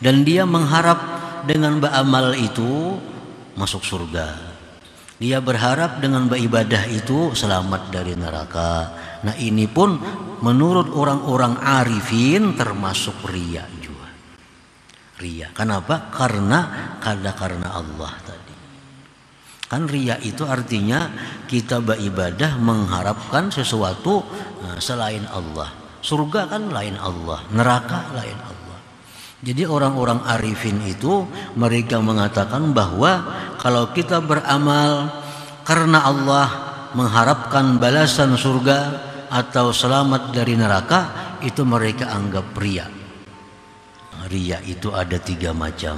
Dan dia mengharap dengan beramal itu masuk surga. Dia berharap dengan beribadah itu selamat dari neraka. Nah ini pun menurut orang-orang arifin termasuk riya juga. Riya. Kenapa? Karena Allah tadi. Kan riya itu artinya kita beribadah mengharapkan sesuatu selain Allah. Surga kan lain Allah, neraka lain Allah. Jadi orang-orang arifin itu mereka mengatakan bahwa kalau kita beramal karena Allah, mengharapkan balasan surga atau selamat dari neraka, itu mereka anggap riya. Riya itu ada 3 macam.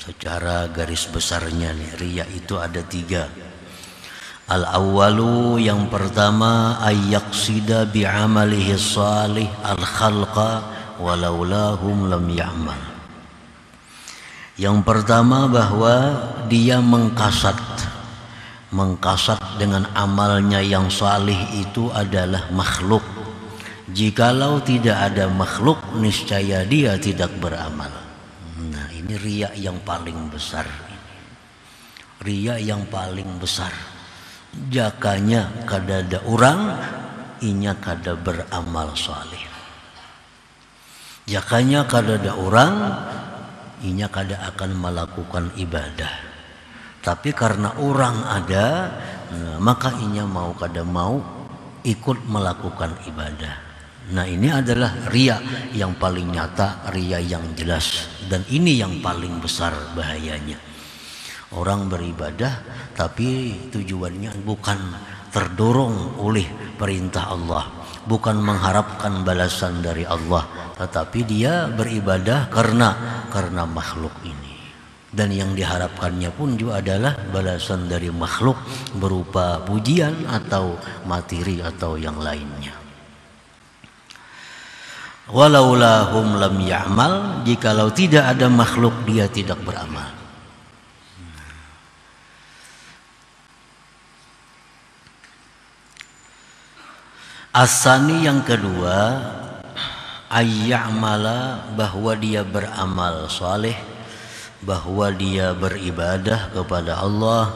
Secara garis besarnya nih, riya itu ada 3. Al-awwalu, yang pertama, ayyaqsida bi'amalihi salih al-khalqa walaulahum lam ya'mal. Yang pertama bahwa dia mengkasat dengan amalnya yang salih itu adalah makhluk. Jikalau tidak ada makhluk, niscaya dia tidak beramal. Nah ini riya yang paling besar. Riya yang paling besar. Jakanya kada ada orang, inya kada beramal salih. Jakanya kada ada orang, inya kada akan melakukan ibadah. Tapi karena orang ada, maka inya mau kada mau ikut melakukan ibadah. Nah ini adalah riya yang paling nyata, riya yang jelas. Dan ini yang paling besar bahayanya. Orang beribadah tapi tujuannya bukan terdorong oleh perintah Allah, bukan mengharapkan balasan dari Allah, tetapi dia beribadah karena makhluk ini. Dan yang diharapkannya pun juga adalah balasan dari makhluk berupa pujian atau materi atau yang lainnya. Walaulahum lam ya'mal, jikalau tidak ada makhluk dia tidak beramal. Asani yang kedua, ayya'mala, bahwa dia beramal saleh, bahwa dia beribadah kepada Allah,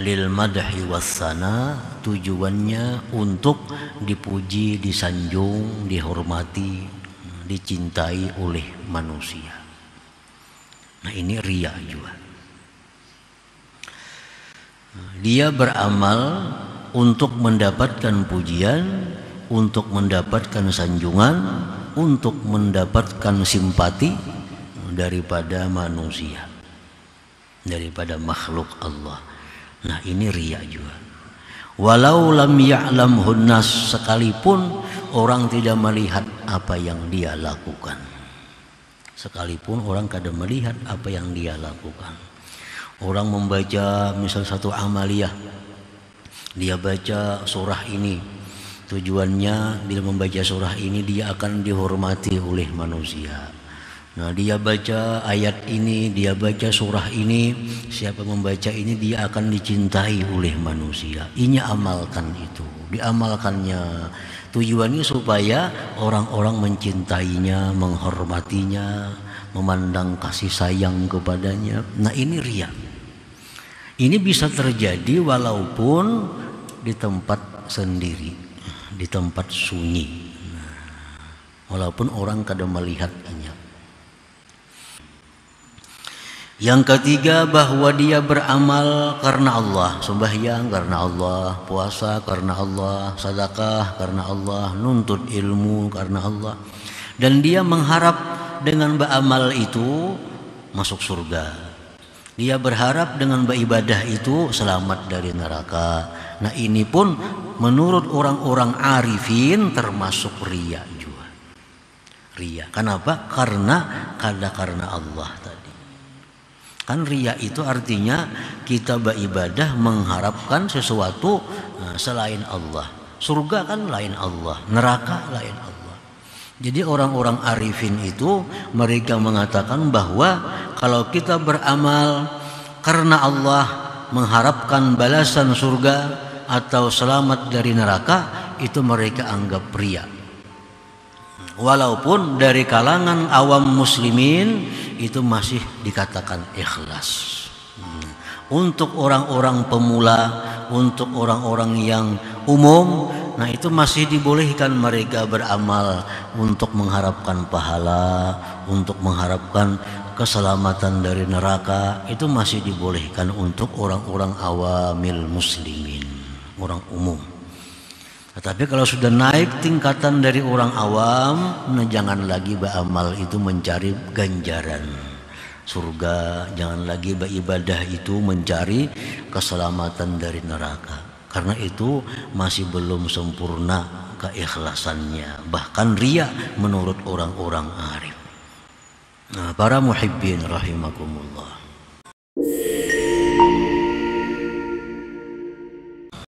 lil madhi wassana, tujuannya untuk dipuji, disanjung, dihormati, dicintai oleh manusia. Nah ini riya juga. Dia beramal untuk mendapatkan pujian, untuk mendapatkan sanjungan, untuk mendapatkan simpati daripada manusia, daripada makhluk Allah. Nah ini riya juga. Walau lam ya'lamhun nas, sekalipun orang tidak melihat apa yang dia lakukan. Sekalipun orang kada melihat apa yang dia lakukan. Orang membaca misal satu amaliyah, dia baca surah ini, tujuannya bila membaca surah ini dia akan dihormati oleh manusia. Nah dia baca ayat ini, dia baca surah ini, siapa membaca ini dia akan dicintai oleh manusia. Ini amalkan itu, diamalkannya. Tujuannya supaya orang-orang mencintainya, menghormatinya, memandang kasih sayang kepadanya. Nah ini riya. Ini bisa terjadi walaupun di tempat sendiri, di tempat sunyi, walaupun orang kada melihatnya. Yang ketiga bahwa dia beramal karena Allah, sembahyang karena Allah, puasa karena Allah, sedekah karena Allah, nuntut ilmu karena Allah, dan dia mengharap dengan beramal itu masuk surga. Dia berharap dengan beribadah itu selamat dari neraka. Nah ini pun menurut orang-orang arifin termasuk riya juga. Riya. Kenapa? Karena Allah tadi. Kan riya itu artinya kita beribadah mengharapkan sesuatu selain Allah. Surga kan lain Allah, neraka lain Allah. Jadi orang-orang arifin itu mereka mengatakan bahwa kalau kita beramal karena Allah, mengharapkan balasan surga atau selamat dari neraka, itu mereka anggap riya. Walaupun dari kalangan awam muslimin itu masih dikatakan ikhlas. Untuk orang-orang pemula, untuk orang-orang yang umum, nah itu masih dibolehkan mereka beramal untuk mengharapkan pahala, untuk mengharapkan keselamatan dari neraka. Itu masih dibolehkan untuk orang-orang awamil muslimin, orang umum. Tetapi kalau sudah naik tingkatan dari orang awam, nah jangan lagi beramal itu mencari ganjaran surga, jangan lagi beribadah itu mencari keselamatan dari neraka, karena itu masih belum sempurna keikhlasannya, bahkan riya menurut orang-orang arif. Nah, para muhibbin rahimakumullah,